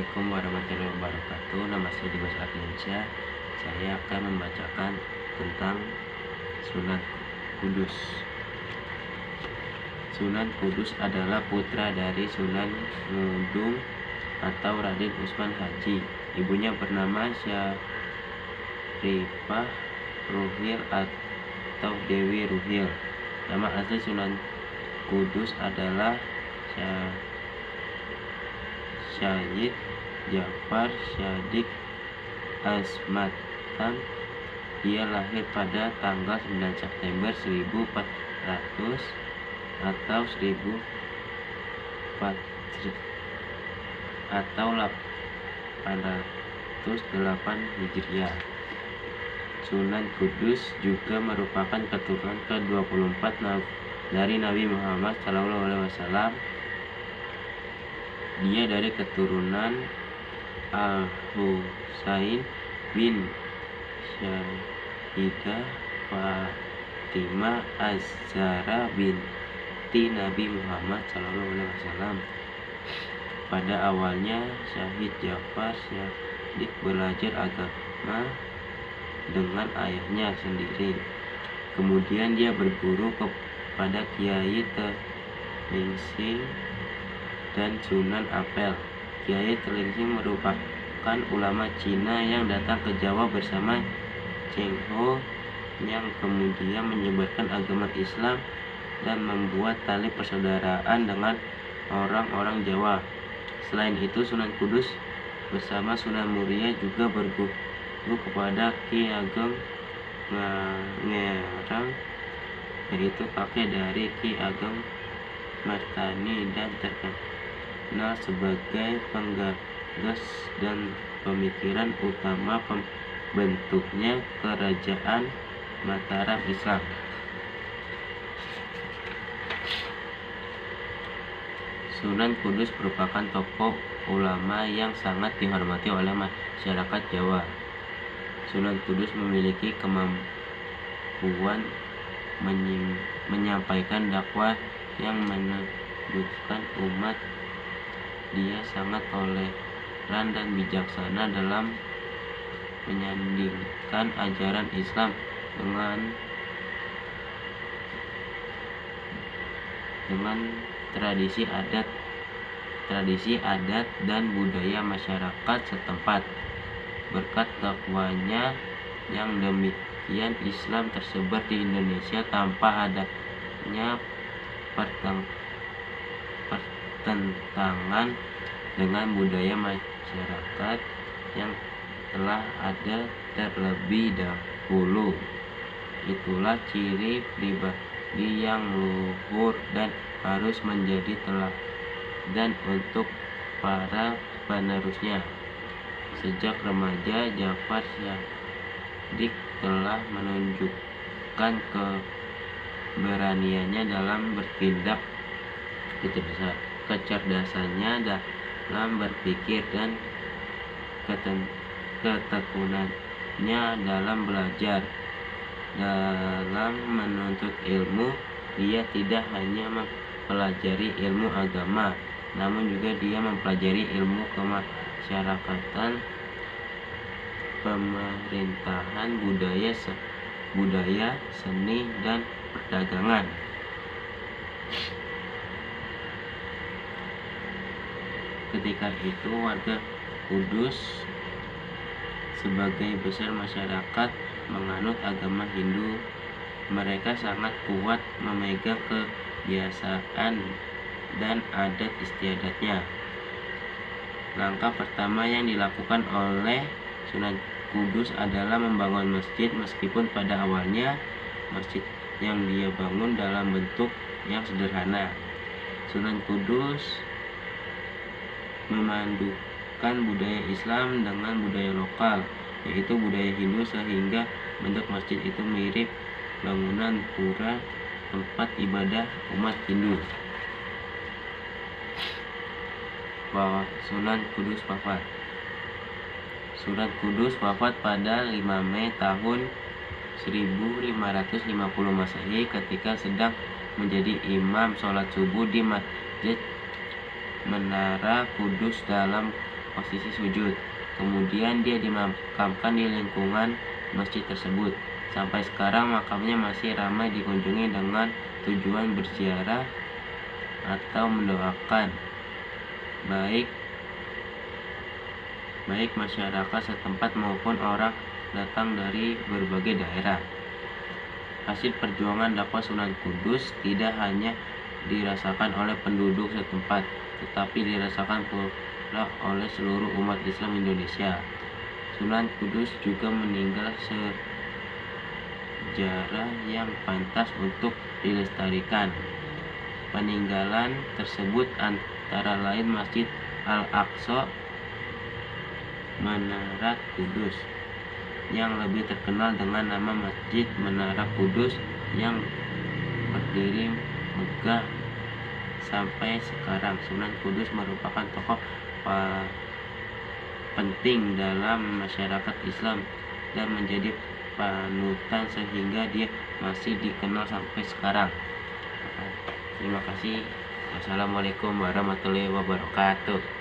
Assalamualaikum warahmatullahi wabarakatuh. Nama saya Dimas Ardiansyah. Saya akan membacakan tentang Sunan Kudus. Sunan Kudus adalah putra dari Sunan Ngudung atau Raden Usman Haji. Ibunya bernama Syarifah Ruhil atau Dewi Ruhil. Nama asli Sunan Kudus adalah Syahid Ja'far Shadiq Azmatan. Dia lahir pada tanggal 9 September 1400 atau 808 Hijriah. Sunan Kudus juga merupakan keturunan ke-24 dari Nabi Muhammad SAW. Dia dari keturunan Al-Husain bin Syahidah Fatimah Az-Zahra binti Nabi Muhammad SAW. Pada awalnya Syahid Ja'far Shadiq belajar agama dengan ayahnya sendiri. Kemudian dia berguru kepada Kiai Terlingsing dan Sunan Ampel. Kiai Terlingsing merupakan ulama Cina yang datang ke Jawa bersama Cheng Ho yang kemudian menyebarkan agama Islam dan membuat tali persaudaraan dengan orang-orang Jawa. Selain itu, Sunan Kudus bersama Sunan Muria juga berguru kepada Ki Ageng Ngerang, yaitu kakek dari Ki Ageng Martani dan terkenal sebagai penggagas dan pemikiran utama pembentuknya Kerajaan Mataram Islam. Sunan Kudus merupakan tokoh ulama yang sangat dihormati oleh masyarakat Jawa. Sunan Kudus memiliki kemampuan menyampaikan dakwah yang menegurkan umat. Dia sangat toleran dan bijaksana dalam menyandingkan ajaran Islam dengan tradisi adat dan budaya masyarakat setempat. Berkat dakwanya yang demikian, Islam tersebar di Indonesia tanpa adanya pertentangan dengan budaya masyarakat yang telah ada terlebih dahulu. Itulah ciri pribadi yang luhur dan harus menjadi teladan untuk para penerusnya. Sejak remaja, Ja'far Shadiq telah menunjukkan keberaniannya dalam bertindak, kecerdasannya dalam berpikir, dan ketekunannya dalam belajar. Dalam menuntut ilmu, dia tidak hanya mempelajari ilmu agama, namun juga dia mempelajari ilmu kemasyarakatan, pemerintahan, budaya, seni, dan perdagangan. Ketika itu, warga Kudus sebagai besar masyarakat menganut agama Hindu. Mereka sangat kuat memegang kebiasaan dan adat istiadatnya. Langkah pertama yang dilakukan oleh Sunan Kudus adalah membangun masjid, meskipun pada awalnya masjid yang dia bangun dalam bentuk yang sederhana. Sunan Kudus memadukan budaya Islam dengan budaya lokal, yaitu budaya Hindu, sehingga bentuk masjid itu mirip bangunan pura tempat ibadah umat Hindu. Sunan Kudus wafat. Sunan Kudus wafat pada 5 Mei tahun 1550 Masehi ketika sedang menjadi imam sholat subuh di Masjid Menara Kudus dalam posisi sujud. Kemudian dia dimakamkan di lingkungan masjid tersebut. Sampai sekarang makamnya masih ramai dikunjungi dengan tujuan berziarah atau mendoakan baik masyarakat setempat maupun orang datang dari berbagai daerah. Hasil perjuangan dakwah Sunan Kudus tidak hanya dirasakan oleh penduduk setempat, tetapi dirasakan pula oleh seluruh umat Islam Indonesia. Sunan Kudus juga meninggal sejarah yang pantas untuk dilestarikan. Peninggalan tersebut antara lain Masjid Al-Aqsa, Menara Kudus, yang lebih terkenal dengan nama Masjid Menara Kudus, yang berdiri megah sampai sekarang. Sunan Kudus merupakan tokoh penting dalam masyarakat Islam dan menjadi panutan sehingga dia masih dikenal sampai sekarang. Terima kasih. Wassalamualaikum warahmatullahi wabarakatuh.